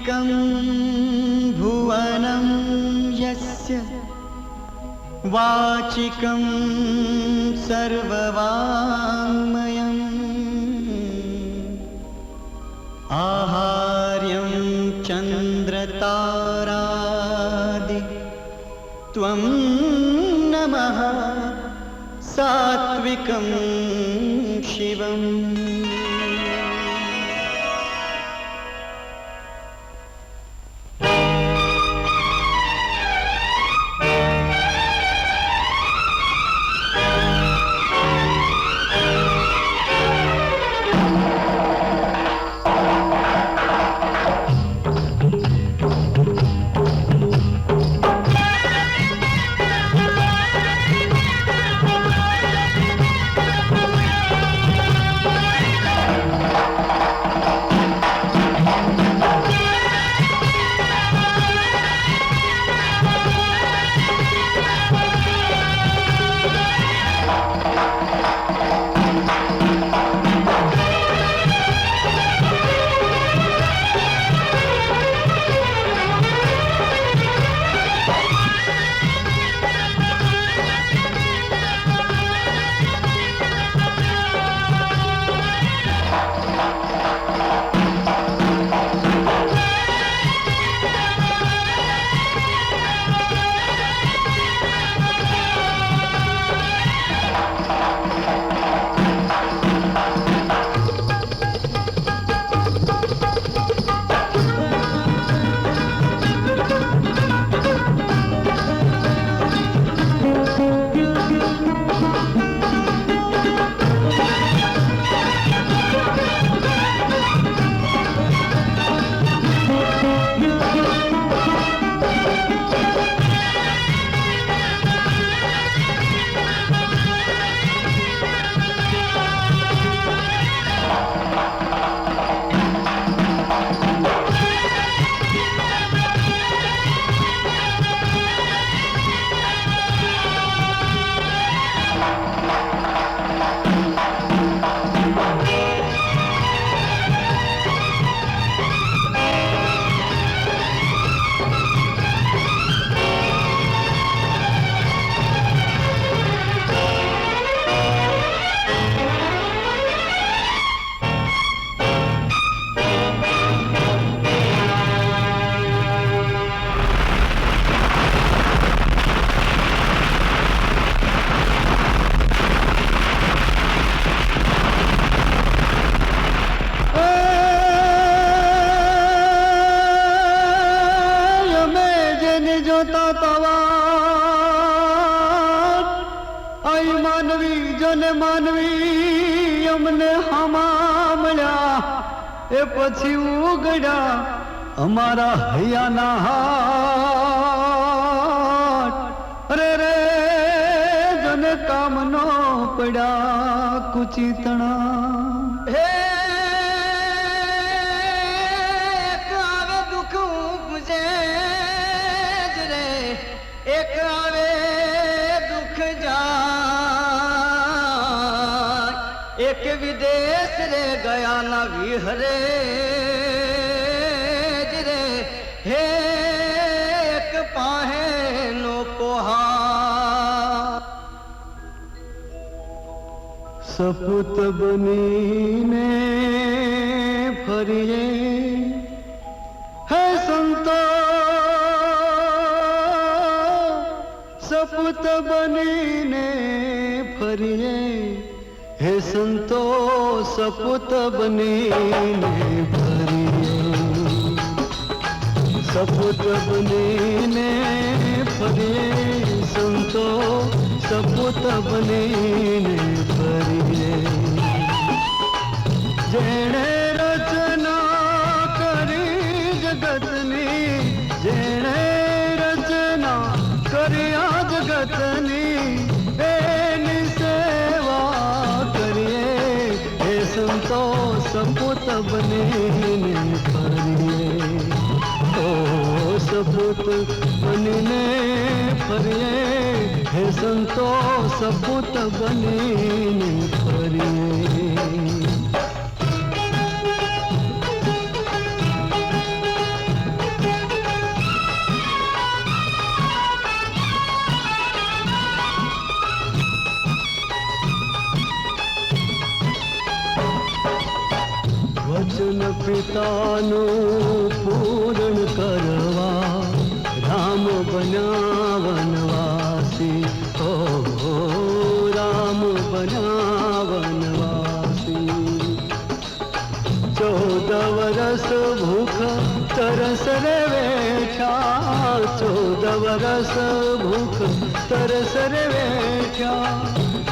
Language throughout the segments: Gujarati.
वाचिकं भुवनं यस्य वाचिकं सर्ववाङ्मयम् आहार्यं चन्द्रतारादि त्वं नमः सात्विकं शिवम्। માનવી અમને હામા મળ્યા એ પછી ઉગડ્યા અમારા હૈયાના હાથ અરે રે જને કામ નો પડ્યા કુચિતણા હે એક આવે દુઃખ ઉપજે રે એક આવે દુઃખ જા एक विदेश रे गया न विहरे रे हे एक पाहे नो पोहा सपूत बनीने फरिए है संतो सपूत बनीने फरिए हे संतो सपूत बनीने फरिए सपूत बनीने फरिए संतो सपूत बनीने फरिए जेणे रचना करी जगतनी जेणे रचना करी आ जगतनी एनी सेवा संतो सपूत बनीने फरिए ओ सपूत बनीने फरिए हे संतो सपूत बनीने फरिए વચન પિતાનું પૂર્ણ કરવા રામ બન્યા વનવાસી. ઓ રામ બન્યા વનવાસી. 14 વરસ ભૂખ તરસ રે વેઠ્યા. 14 વરસ ભૂખ તરસ રે વેઠ્યા.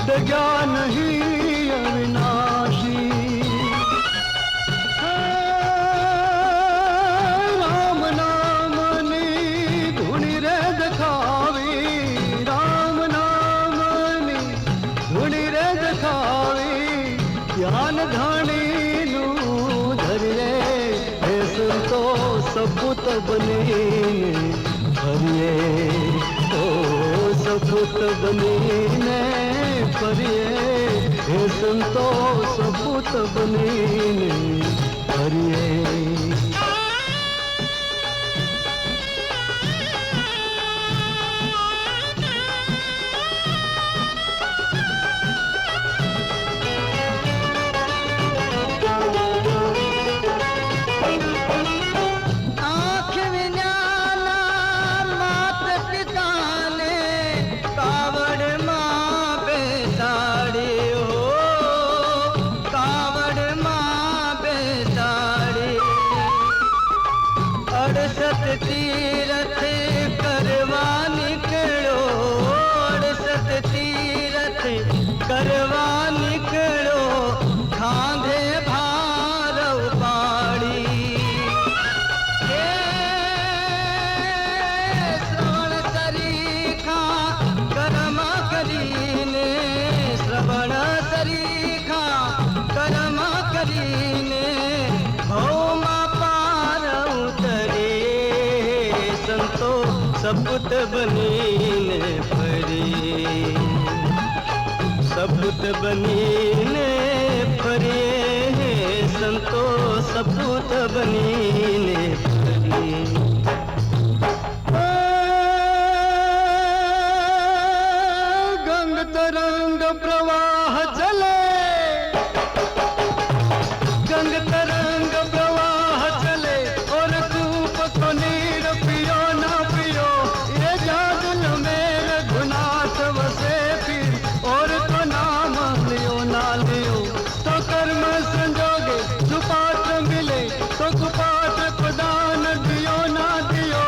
ડગ્યા નહીં અવિનાશી. રામ નામની ધૂણી રે દખાવી. રામ નામની ધૂણી રે દખાવી. જ્ઞાન ધણીનું ધરીએ હે સંતો સપૂત બનીને ફરીએ. ઓ સપૂત બનીને ફરીએ. હે સંતો સપૂત બનીને ફરીએ. आँख विज्ञाना मात पिता ने कावड़ माँ बेसाड़ी हो. कावड़ माँ बेसाड़ी. 68 तीरथ करवा निकलो. 68 तीरथ करवा निकलो. खांधे भार उपाड़ी. श्रवण सरीखा कर्म કરીને. શ્રવણ સરીખા કર્મ કરીને ભવમાં પાર ઉતરે. સંતો સપૂત બનીને ફરીએ. સપૂત બનીને ફરીએ. સંતો સપૂત બનીને ફરીએ. ગંગ તરંગ પ્રવાહ ચલે. ગંગ તરંગ પ્રવાહ ચલે. और कूप को नीर पियो ना पियो. ये जादुल में रघुनाथ वसे फिर. और तो नाम लियो ना लियो तो कर्म संजोगे. सुपात्र मिले तो कुपात्र प्रदान दियो ना दियो.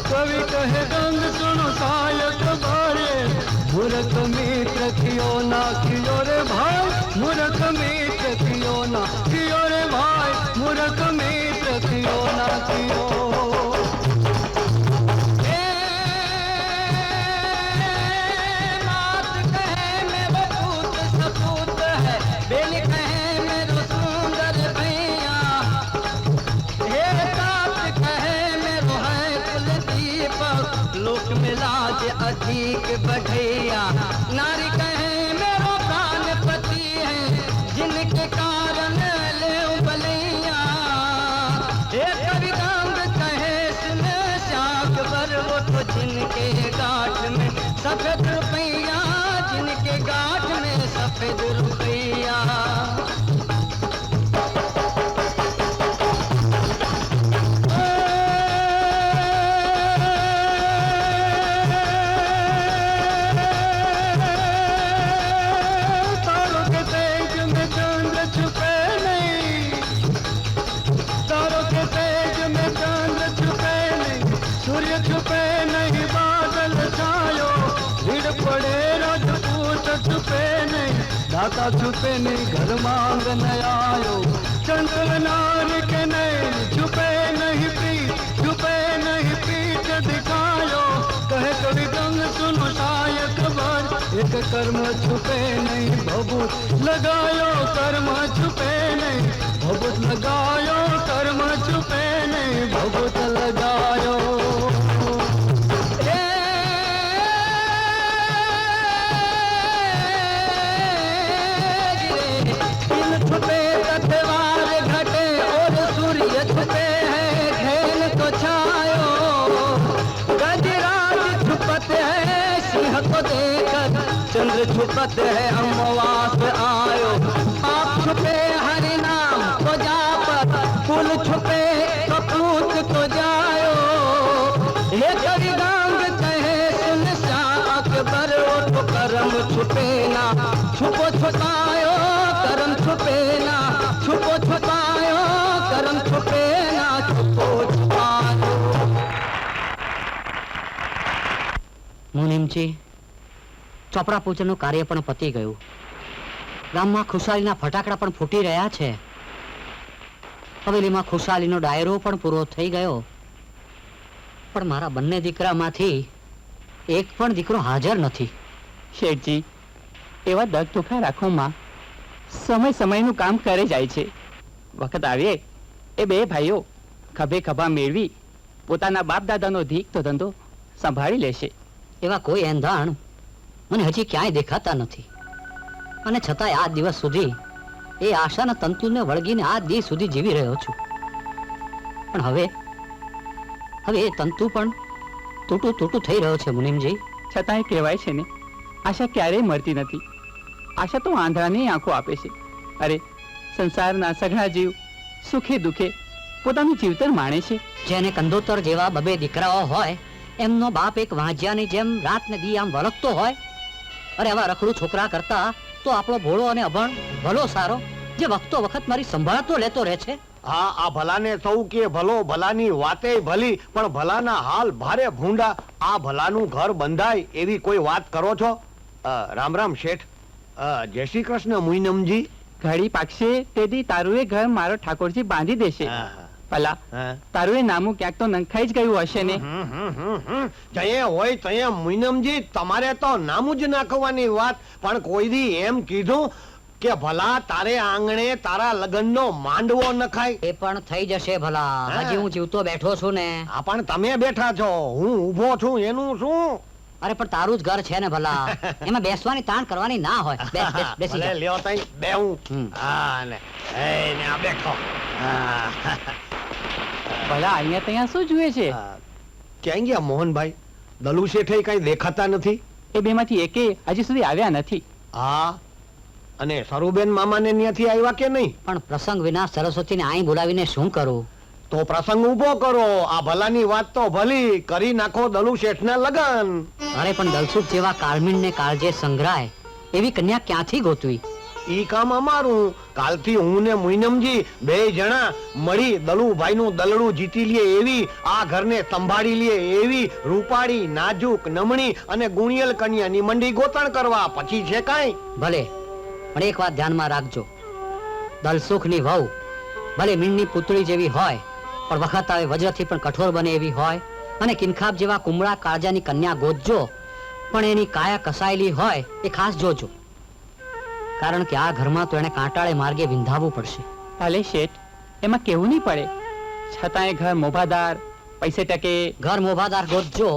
कवि कहे गंग सुनो सायक बारे. मूर्ख मित्र कियो ना कियो रे भाई. मूर्ख मित्र कियो ना कियो रे भाई. मूर्ख मित्र कियो ना कियो. मात कहे मेरो पूत सपूत है. बेल कहे मेरो सुंदर भैया. हे तात कहे मेरो है कुल दीपक. लोक में लाज अधिक बढ़ैया. नारी कहे मेरो प्राणपति है. जिनके कारण ले बलैया. हे कवि गंग कहे सुन श्याक बर. वो तो जिनके गांठ में सफेद रुपैया. जिनके गांठ में सफेद रुपैया. तारों के तेज में चंद्र छुपे नहीं. तारों के तेज में चंद्र छुपे नहीं. सूर्य छुपे नहीं. बादल छायो. भीड़ पड़े राजपूत छुपे नहीं. दाता छुपे नहीं. घर मांग न आयो. चंचल नारी के नहीं छुपे नहीं. पीठ छुपे नहीं. पीठ दिखायो. कहे कवि गंग सुनो शायक बर. एक कर्म छुपे नहीं. भभूत लगायो. कर्म छुपे नहीं. भभूत लगायो. कर्म छुपे नहीं. भभूत लगायो. दिन छुपे तत्वार घटे. और सूर्य छुपे है घेन तो छायो. गजराज छुपत है सिंह को देखकर. चंद्र छुपत है अमावास आयो. आप छुपे हरि नाम को जापत. મુનિમજી, ચોપડા પૂજનનું કાર્ય પણ પતી ગયું. ગામમાં ખુશાલીના ફટાકડા પણ ફૂટી રહ્યા છે. હવેલીમાં ખુશાલીનો ડાયરો પણ પૂરો થઈ ગયો. પણ મારા બંને દીકરામાંથી એક પણ દીકરો હાજર નથી. શેઠજી, એવા દગ ટૂંકા રાખોમાં સમય સમયનું કામ કરે જાય છે. વખત આવીએ એ બે ભાઈઓ ખભે ખભા મેળવી પોતાના બાપ દાદાનો ધીકતો ધંધો સંભાળી લેશે. એવા કોઈ એંધાણ મને હજી ક્યાંય દેખાતા નથી. અને છતાંય આ દિવસ સુધી એ આશાના તંતુને વળગીને આ દિવસ સુધી જીવી રહ્યો છું. પણ હવે એ તંતુ પણ તૂટું તૂટું થઈ રહ્યો છે મુનિમજી. છતાંય કહેવાય છે ને, આશા ક્યારેય મરતી નથી. આશા તો આંધળાની આંખો આપે છે. અરે, સંસારના સઘળા જીવ સુખે દુખે પોતાનું જીવતર માણે છે. જેને કંદોતર જેવા બબે દીકરાઓ હોય એમનો બાપ એક વાંજિયાની જેમ રાત ને દી આમ વળગતો હોય. અરે આવા રખડું છોકરા કરતા તો આપણો ભોળો અને અભણ ભલો સારો, જે વખતો વખત મારી સંભાળતો લેતો રહે છે. હા, આ ભલાને સૌ કે ભલો, ભલાની વાતે ભલી, પણ ભલાના હાલ ભારે ભૂંડા. આ ભલાનું ઘર બંધાય એવી કોઈ વાત કરો છો? રામ રામ શેઠ. જય શ્રી કૃષ્ણ મુઈનમજી. ઘડી પાકશે તેથી તારું એ ઘર મારો ઠાકોરજી બાંધી દેશે. ભલા તારું એ નામું ક્યાંક તો નંખાઈ જ ગયું હશે ને. જયે હોય તયે મુઈનમજી, તમારે તો નામું જ નાખવાની વાત. પણ કોઈ દી એમ કીધું કે ભલા તારે આંગણે તારા લગ્નનો માંડવો નખાય? એ પણ થઈ જશે ભલા. હજી હું જીવતો બેઠો છું ને. હા, પણ તમે બેઠા છો, હું ઊભો છું, એનું શું? અરે પણ તારું જ ઘર છે ને ભલા. એમાં બેસવાની તાણ કરવાની ના હોય. બેસી જા. લ્યો તઈ બેહું. હા ને આ બેઠો. ભલા અહીંયા ત્યાં શું જુએ છે? ક્યાં ગયા મોહનભાઈ? દલુ શેઠે કઈ દેખાતા નથી. એ બેમાંથી એકે હજી સુધી આવ્યા નથી. હા, અને સરુબેન મામાને ત્યાંથી આવ્યા કે નહીં? પણ પ્રસંગ વિના સરસ્વતીને અહીં બોલાવીને શું કરું? તો પ્રસંગ ઉભો કરો. આ ભલાની વાત તો ભલી, કરી નાખો દલુ શેઠના લગન. અરે પણ દલસુખ જેવા કાળમીણ ને કાળજે સંગ્રાય એવી કન્યા ક્યાંથી ગોતવી? ઈ કામ અમારું. કાલથી હું ને મુઈનમજી બે જણા મળી દલુભાઈનું દલડું જીતી લઈએ એવી, આ ઘરને સંભાળી લઈએ એવી રૂપાળી, નાજુક, નમણી અને ગુણિયલ કન્યાની મંડી ગોતણ કરવા. પછી છે કાંઈ? ભલે, પણ એક વાત ધ્યાનમાં રાખજો. દલસુખની વહુ ભલે મીણની પુતળી જેવી હોય, પણ વખત આવે વજ્રથી પણ કઠોર બને એવી હોય. અને કિનખાબ જેવા કુમળા કાળજાની કન્યા ગોતજો, પણ એની કાયા કસાયેલી હોય એ ખાસ જોજો. કારણ કે આ ઘરમાં તો એને કાંટાળે માર્ગે વિંધાવવું પડશે. ભલે શેઠ, એમાં કેવું નહીં પડે. છતાંય ઘર મોભાદાર, પૈસે ટકે. ઘર મોભાદાર ગોતજો,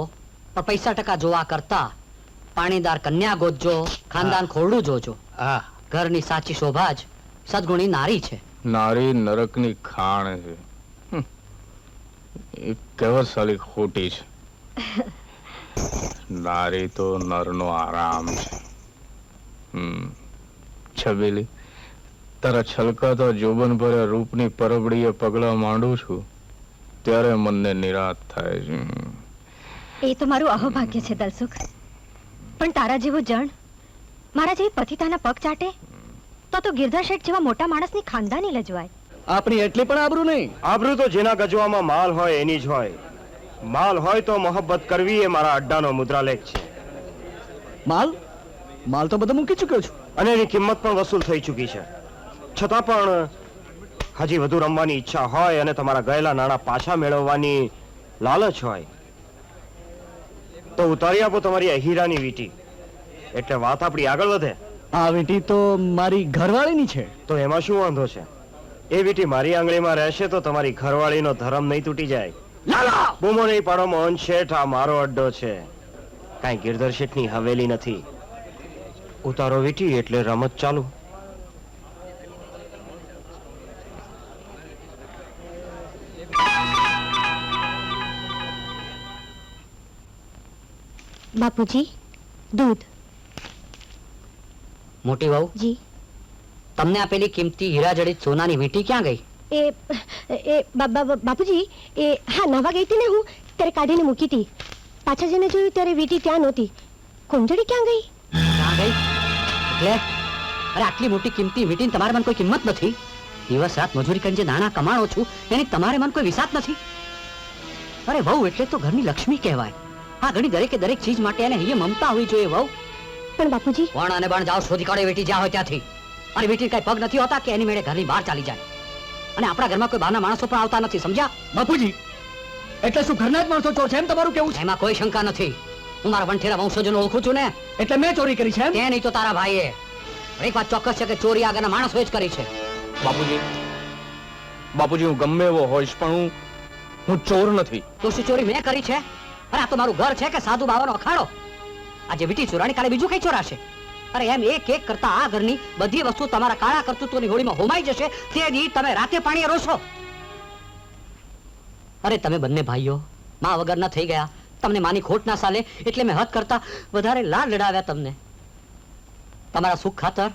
પણ પૈસા ટકા જોવા કરતા પાણીદાર કન્યા ગોતજો, ખાનદાન ખોરડું જોજો. ઘરની સાચી શોભા જ સદગુણી નારી છે. નારી નરકની ખાણ છે. એ કહેવત સાલી ખોટી છે. નારી તો નરનો આરામ છે. છબીલી, તારા છલકાતા જોબન ભર્યા રૂપની પરબડીએ પગલા માંડું છું ત્યારે મનને નિરાશ થાય છે. એ તો મારું અહોભાગ્ય છે દલસુખ. પણ તારા જેવો જણ મારા જેવી પતિતાના પગ ચાટે તો ગિરધર શેઠ જેવા મોટા માણસની ખાનદાની લજવાય. આપણી એટલી પણ આબરૂ નહીં. આબરૂ તો જેના ગજવામાં માલ હોય એની જ હોય. માલ હોય તો મોહબ્બત કરવી એ મારા અડ્ડાનો મુદ્રાલેખ છે. માલ તો બધો મૂકી ચૂક્યો છું, અને એની કિંમત પણ વસૂલ થઈ ચૂકી છે. છતાં પણ હજી વધુ રમવાની ઈચ્છા હોય અને તમારા ગયેલા નાણાં પાછા મેળવવાની લાલચ હોય તો ઉતારી આપો તમારી આ હીરાની વીંટી, એટલે વાત આપણી આગળ વધે. આ વીંટી તો મારી ઘરવાળીની છે. તો એમાં શું વાંધો છે? એ વીંટી મારી આંગળીમાં રહેશે તો તમારી ઘરવાળીનો ધર્મ નહીં તૂટી જાય. લાલા બૂમો નહીં પાડો મોહન શેઠ, આ મારો અડ્ડો છે, કાંઈ ગિરધર શેઠની હવેલી નથી. ઉતારો વીંટી એટલે રમત ચાલુ. બાપુજી, દૂધ. મોટી વહુ, જી. તમને આપેલી કિંમતી હીરા જડિત સોનાની વીંટી ક્યાં ગઈ? બાપુજી, એ હા, નાવા ગઈ હતી ને હું, ત્યારે કાઢીને મૂકી હતી. પાછા જઈને જોયું ત્યારે વીંટી ત્યાં નહોતી. કુંજડી ક્યાં ગઈ? ક્યાં ગઈ એટલે? અરે આટલી મોટી કિંમતી વીંટીની તમારે મન કોઈ કિંમત નથી? દિવસ રાત મજૂરી કરીને જે નાણાં કમાણો છું એની તમારે મન કોઈ વિસાત નથી? અરે વહુ એટલે તો ઘરની લક્ષ્મી કહેવાય. આ ઘણી દરેકે દરેક ચીજ માટે એને અહીંયા મમતા હોવી જોઈએ વહુ. પણ બાપુજી પણ અને પણ જાઓ શોધી કાઢો વેટી જ્યાં હોય ત્યાંથી. અને વેટી કઈ પગ નથી હોતા કે એની મેળે ઘરની બહાર ચાલી જાય. અને આપણા ઘરમાં કોઈ બહારના માણસો પણ આવતા નથી, સમજ્યા? બાપુજી એટલે શું ઘરના જ માણસો ચોર છે એમ તમારું કેવું છે? એમાં કોઈ શંકા નથી. હું મારા વંઠેરા વંશજોને ઓળખું છું ને. એટલે મેં ચોરી કરી છે એમ? તે નહીં તો તારા ભાઈએ. એક વાત ચોક્કસ છે કે ચોરી આગળના માણસોએ જ કરી છે. બાપુજી, બાપુજી હું ગમે એવો હોઈશ પણ હું ચોર નથી. તો શું ચોરી મેં કરી છે? અરે આ તો મારું ઘર છે કે સાધુ બાવાનો અખાડો? આજે વીટી ચોરાણી કાલે બીજું કઈ ચોરાશે? અરે એમ એક એક કરતા આ ઘરની બધી વસ્તુ તમારા કાળા કરતૂતોની હોળીમાં હોમાઈ જશે તે દી તમે રાતે પાણીએ રોશો. અરે તમે બંને ભાઈઓ માં વગર ના થઈ ગયા. તમને માની ખોટ ના સાલે એટલે મેં હદ કરતા વધારે લાડ લડાવ્યા તમને. તમારા સુખ ખાતર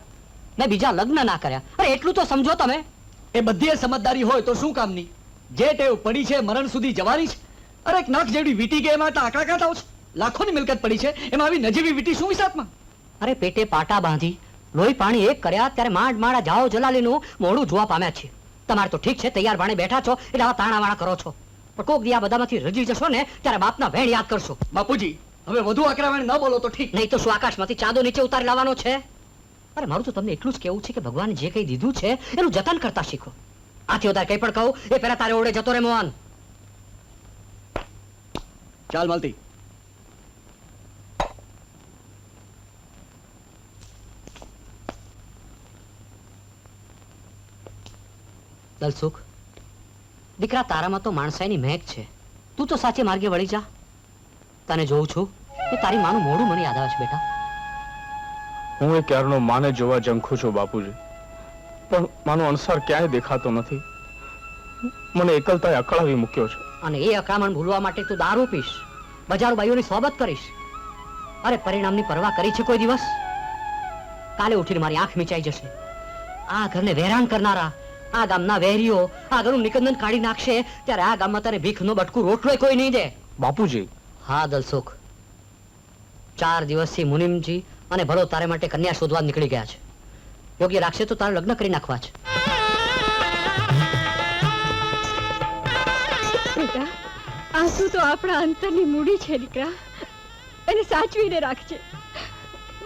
મેં બીજા લગ્ન ના કર્યા. અરે એટલું તો સમજો તમે. એ બધી સમજદારી હોય તો શું કામની? જે ટેવ પડી છે મરણ સુધી જવાની છે. અરે એક નખ જેવડી વીટી ગઈ એમાં આંકડા કાઢાઓ છો. લાખોની મિલકત પડી છે એમાં આવી નજીવી વીટી શું વિસાતમાં? અરે પેટે પાટા બાંધી લોહી પાણી એક કર્યા ત્યારે માંડ માળા જાઓ જલાલીનું મોઢું જોવા પામ્યા છે. તમારે તો ઠીક છે તૈયાર ભાણે બેઠા છો એટલે આવા તાણાવાણા કરો છો. પણ કોક દી આ બધામાંથી રજી જશો ને ત્યારે બાપના વેણ યાદ કરશો. બાપુજી હવે વધુ આકરાવાણી ન બોલો તો ઠીક. નહીં તો શું આકાશમાંથી ચાંદો નીચે ઉતારી લાવવાનો છે? અરે મારું તો તમને એટલું જ કેવું છે કે ભગવાને જે કંઈ દીધું છે એનું જતન કરતા શીખો. આથી વધારે કંઈ પણ કહું એ પહેલા તારે ઓળે જતો રે મોહન. ચાલ માલતી. દલસુખ દીકરા, તારામાં તો માણસાઈની મહેક છે. તું તો સાચે માર્ગે વળી જા. તને જોઉં છું તો તારી માનું મોઢું મને યાદ આવે છે બેટા. હું એ ક્યારનો માને જોવા ઝંખું છું બાપુજી, પણ માનો અણસાર ક્યાંય દેખાતો નથી. મને એકલતાએ અકળાવી મૂક્યો છે. અને એ અકળામણ ભૂલવા માટે તું દારૂ પીશ, બજારો બાઈઓની સોબત કરીશ. અરે પરિણામની પરવા કરી છે કોઈ દિવસ? કાલે ઉઠીને મારી આંખ મીચાઈ જશે. આ ઘરને વેરાન કરનારા આ ગામના વેરીઓ આ ઘરનું નિકંદન કાઢી નાખશે ત્યારે આ ગામમાં તારે ભીખનો બટકું રોટલો કોઈ નહીં દે. બાપુજી, હા દલસુખ, 4 દિવસથી મુનિમજી અને ભલો તારે માટે કન્યા શોધવા નીકળી ગયા છે. યોગ્ય રાખશે તો તારે લગ્ન કરી નાખવા છે. બેટા, આંસુ તો આપણા અંતરની મૂડી છે દીકરા, એને સાચવીને રાખજે.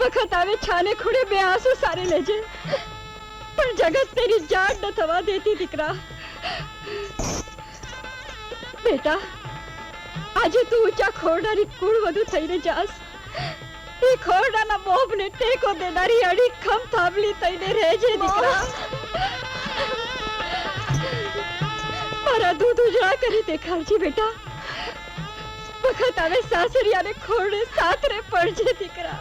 વખત આવે છાને ખૂણે બે આંસુ સારે લેજે, પણ જગત તેરી જાડ ન થવા દેતી દીકરા. બેટા, આજે તું ઊંચા ખોરડાની કુળ વધુ થઈને જાસ. એ ખોરડાના મોભને ટેકો દેનારી અડીખમ થાંભલી થઈને રહેજે દીકરા. મારા દૂધ ઉજળા કરી દેખાડજે બેટા. વખત આવે સાસરિયાને ખોરડે સાતરે પડજે દીકરા,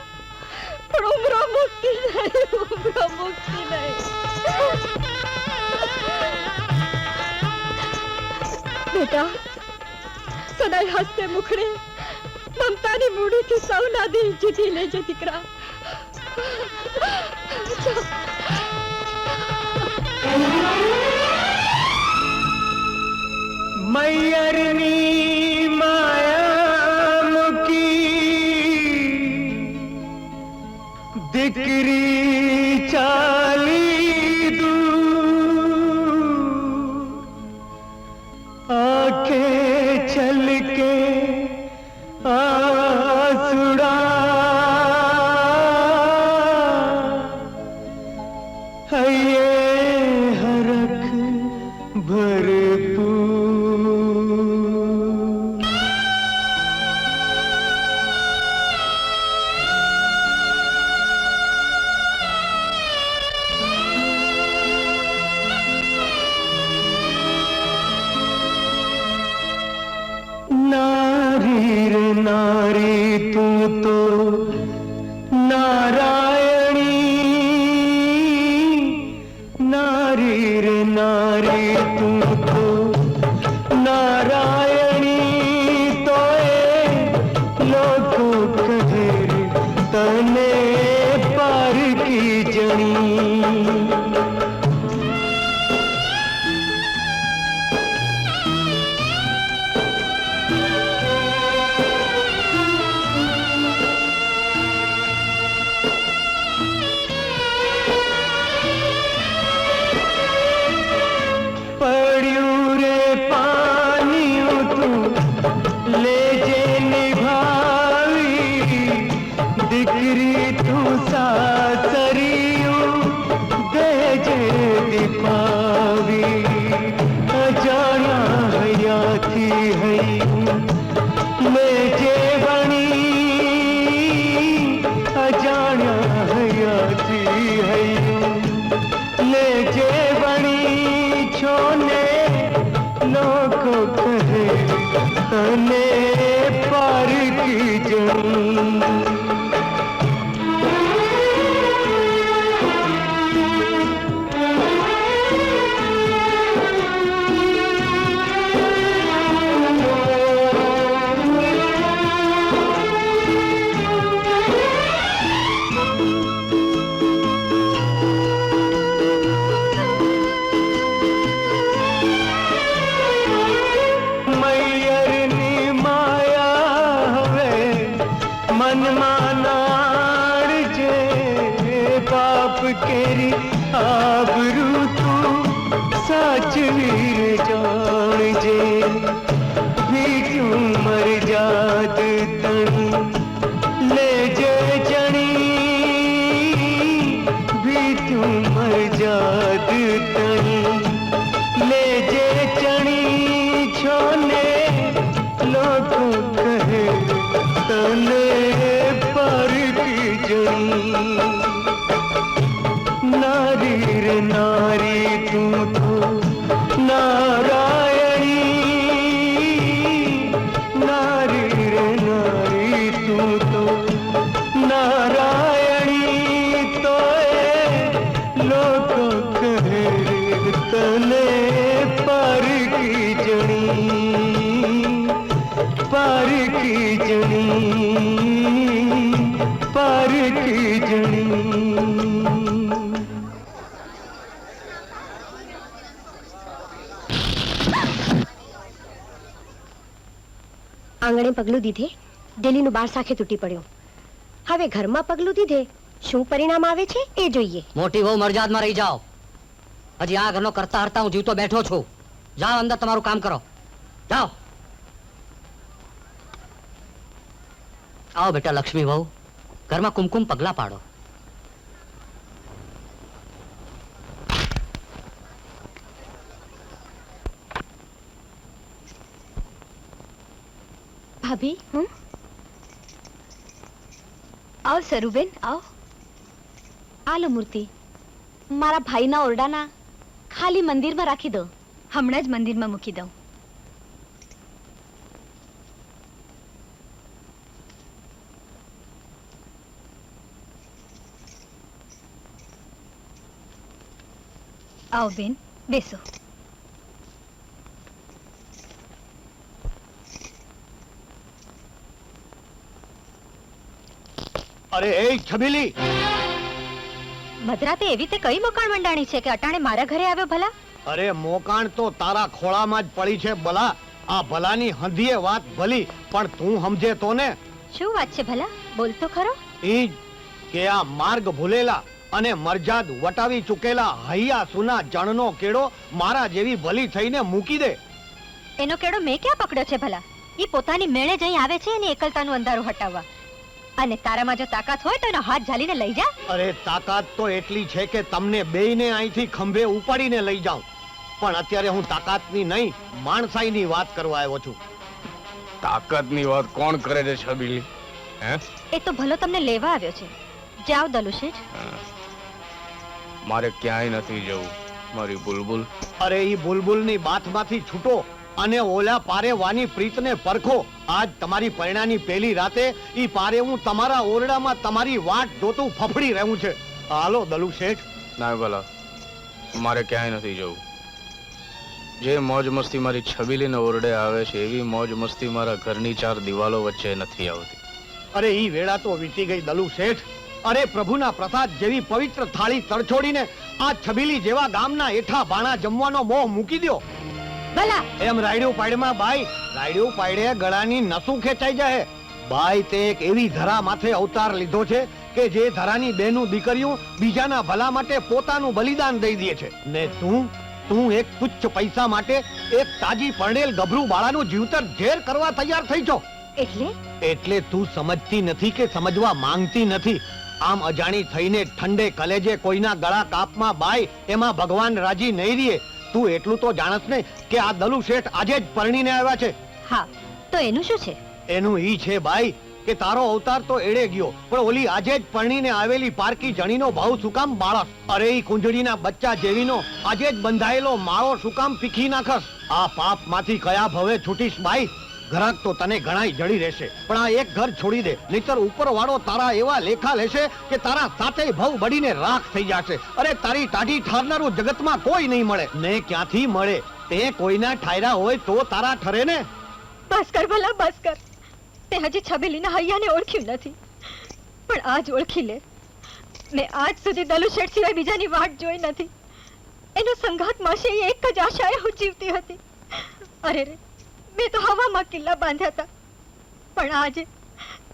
પણ ઉમરો મુક્તિ નહીં, ઉમરો મુક્તિ નહીં. બેટા, સદાય હસતે મુખડે મમતાની મૂડીથી સૌના દિલ જીતી લેજે દીકરા. મૈયરની માયા મૂકી દીકરી ચાલી દૂર, આંખે છલકે આસુડા, હૈયે હરખ ભરપૂર. आबरू तू साचवी रे जाणजे भी क्यों मर जात तनी ले जे जणी भी क्यों मर जात तनी ले जे चणी छोने लोगों कहे तने पर की जनी नारी रे नारी तू तो नारायणी नारी रे नारी तू तो नारायणी तो लोग कहे तने पर की जनी पर की जनी पर की जनी આંગણે પગલું દીધે ડેલીનું બાર સાખે તૂટી પડ્યું. હવે ઘરમાં પગલું દીધે શું પરિણામ આવે છે એ જોઈએ. મોટી વહુ મરજાદમાં રહી જાઓ. હજી આ ઘરનો કરતા હરતા હું જીવતો બેઠો છું. જાઓ અંદર તમારું કામ કરો. જાઓ. આવો બેટા લક્ષ્મી વહુ, ઘરમાં કુમકુમ પગલા પાડો. ભાભી આવો સરુબેન આવો. આલો મૂર્તિ મારા ભાઈના ઓરડાના ખાલી મંદિરમાં રાખી દો. હમણાં જ મંદિરમાં મૂકી દઉં. આવો બેન બેસો. અરે એ છબીલી, મધરાતે એવી તે કઈ મોકાણ મંડાણી છે કે અટાણે મારા ઘરે આવ્યો ભલા? અરે મોકાણ તો તારા ખોળામાં જ પડી છે ભલા. આ ભલાની હંધીએ વાત ભલી, પણ તું સમજે તો ને. શું વાત છે ભલા? બોલ તો ખરો. ઈ જ કે આ માર્ગ ભૂલેલા અને મરજાદ વટાવી ચૂકેલા હૈયા સુના જણનો કેળો મારા જેવી ભલી થઈને મૂકી દે. એનો કેડો મેં ક્યાં પકડ્યો છે ભલા? ઈ પોતાની મેળે જઈ આવે છે એની એકલતાનું અંધારું હટાવવા. અને તારામાં જો તાકાત હોય તો એનો હાથ ઝાલીને લઈ જા. અરે તાકાત તો એટલી છે કે તમને બેયને અહીંથી ખંભે ઉપાડીને લઈ જાઉં. પણ અત્યારે હું તાકાતની નહીં, માણસાઈની વાત કરવા આવ્યો છું. તાકાતની વાત કોણ કરે છે છબીલી? હે? એ તો ભલો તમને લેવા આવ્યો છે. જાઓ દલુશેઠ. મારે ક્યાંય નથી જવું મારી બુલબુલ. અરે ઈ બુલબુલની બાથમાંથી છૂટો અને ઓલા પારે વાની પ્રીતને પરખો. આજ તમારી પરણાની પહેલી રાતે ઈ પારે હું તમારા ઓરડામાં તમારી વાટ જોતું ફફડી રહ્યું છે. હાલો દલુ શેઠ. ના ભલા, મારે ક્યાંય નથી જવું. જે મોજ મસ્તી મારી છબીલીને ઓરડે આવે છે એવી મોજ મસ્તી મારા ઘરની ચાર દિવાલો વચ્ચે નથી આવતી. અરે ઈ વેળા તો વીતી ગઈ દલુ શેઠ. અરે પ્રભુના પ્રસાદ જેવી પવિત્ર થાળી તરછોડીને આ છબીલી જેવા ગામના એઠા ભાણા જમવાનો મોહ મૂકી દ્યો. ભલા એમ રાયડું પાડમાં બાઈ, રાયડું પાડે ગળાની નસું ખેંચાઈ જાય. બાઈ તે એક એવી ધરા માથે અવતાર લીધો છે કે જે ધરાની બેનું દીકરીઓ બીજાના ભલા માટે પોતાનું બલિદાન દઈ દે છે. ને તું એક તુચ્છ પૈસા માટે એક તાજી પરણેલ ગભરું બાળાનું જીવતર ઝેર કરવા તૈયાર થઈ છો. એટલે તું સમજતી નથી કે સમજવા માંગતી નથી. આમ અજાણી થઈને ઠંડે કલેજે કોઈના ગળા કાપમાં બાઈ, એમાં ભગવાન રાજી નહીં રીએ. તું એટલું તો જાણસ ને કે આ દલુ શેઠ આજે જ પરણીને આવ્યા છે. હા તો એનું શું છે? એનું ઈ છે બાઈ કે તારો અવતાર તો એડે ગયો, પણ ઓલી આજે જ પરણીને આવેલી પારકી જણીનો ભાવ શું કામ બાળસ? અરે ઈ કુંજડીના બચ્ચા જેવીનો આજે જ બંધાયેલો માળો શું કામ પીખી નાખસ? આ પાપ માંથી કયા ભવે છૂટીશ બાઈ? ઘરાક તો તને ઘણાય જડી રહેશે, પણ આ એક ઘર છોડી દે, નહીતર ઉપર વાળો તારા એવા લેખા લેશે કે તારા સાતે ભવ બળીને રાખ થઈ જશે. અરે તારી ટાઢી ઠારનારું જગતમાં કોઈ નહીં મળે. ને ક્યાંથી મળે? તે કોઈના ઠાયરા હોય તો તારા ઠરે ને. બસ કર ભલા, બસ કર. તે હજી છબીલીના હૈયાને ઓળખ્યું નથી, પણ આજ ઓળખી લે. મેં આજ સુધી દલુ શેઠ સિવાય બીજાની વાટ જોઈ નથી. એનો સંઘાત માસે એક જ આશાએ હું જીવતી હતી. અરે રે, મેં તો હવામાં કિલ્લા બાંધ્યા હતા, પણ આજે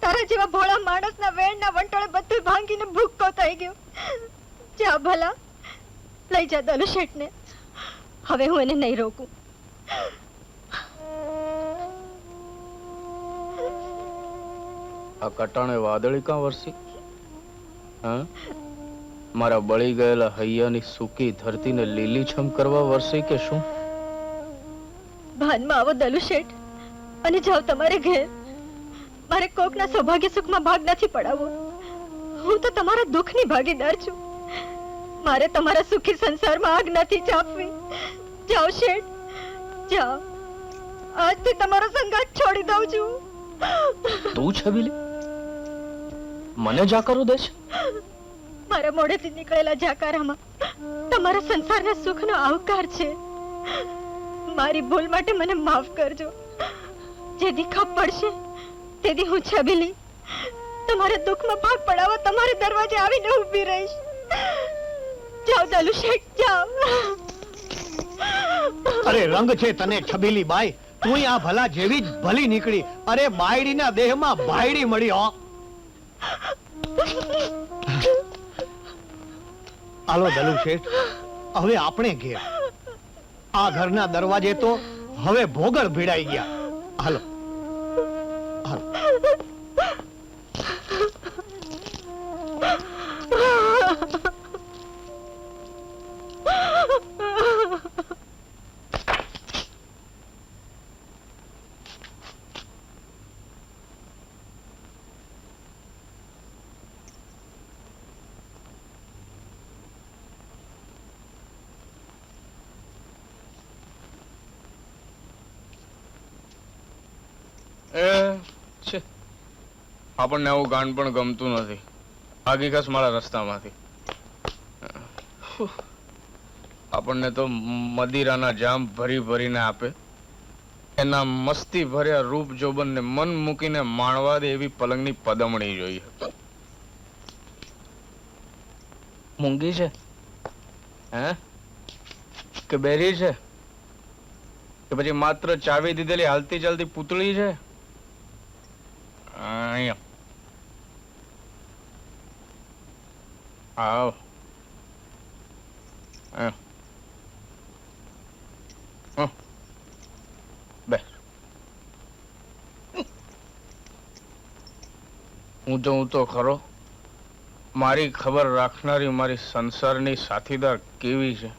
તારા જેવા ભોળા માણસના વેણના વંટોળે બધું ભાંગીને ભૂક્કો થઈ ગયો. જા ભલા, લઈ જા દલુ શેઠને. હવે હું એને નહીં રોકું. આ કટાણે વાદળી કાં વરસી? હા, મારા બળી ગયેલા હૈયાની સૂકી ધરતીને લીલીછમ કરવા વરસી કે શું? ભાનમાં આવો દલુ શેઠ અને જાઓ તમારે ઘેર. મારે કોકના સૌભાગ્ય સુખમાં ભાગ નથી પડાવવો. હું તો તમારા દુઃખની ભાગીદાર છું. મારે તમારા સુખી સંસારમાં આગ નથી ચાપવી. જાઓ શેઠ, જાઓ. આજથી તમારો સંગાત છોડી દઉં છું. તું છબીલી મને જાકારો દે છે? મારા મોઢેથી નીકળેલા જાકારામાં તમારા સંસારના સુખનો આવકાર છે. મારી ભૂલ માટે મને માફ કરજો. જે દીખા પડશે તેથી હું છબીલી તમારા દુઃખમાં ભાગ પડાવવા તમારે દરવાજે આવીને ઊભી રહીશ. જાઓ દલુ શેઠ, જાઓ. અરે રંગ છે તને છબીલી બાઈ, તું આ ભલા જેવી જ ભલી નીકળી. અરે બાયડીના દેહમાં ભાયડી મળી હો. હાલો દલુ શેઠ, હવે આપણે ઘેર. આ ઘરના દરવાજે તો હવે ભોગળ ભીડાઈ ગયા. હાલો હાલો. આપણને આવું ગાન પણ ગમતું નથી. આગી ખસ મારા રસ્તામાંથી. આપણને તો મદિરાના જામ ભરી ભરીને આપે, એના મસ્તી ભર્યા રૂપ જોબનને મન મૂકીને માણવા દે એવી પલંગની પદમણી જોઈએ. મૂંગી છે હે કે બેરી છે કે પછી માત્ર ચાવી દીધેલી હાલતી ચાલતી પૂતળી છે? અહીંયા આવ. બે હું તો ખરો. મારી ખબર રાખનારી મારી સંસારની સાથીદાર કેવી છે?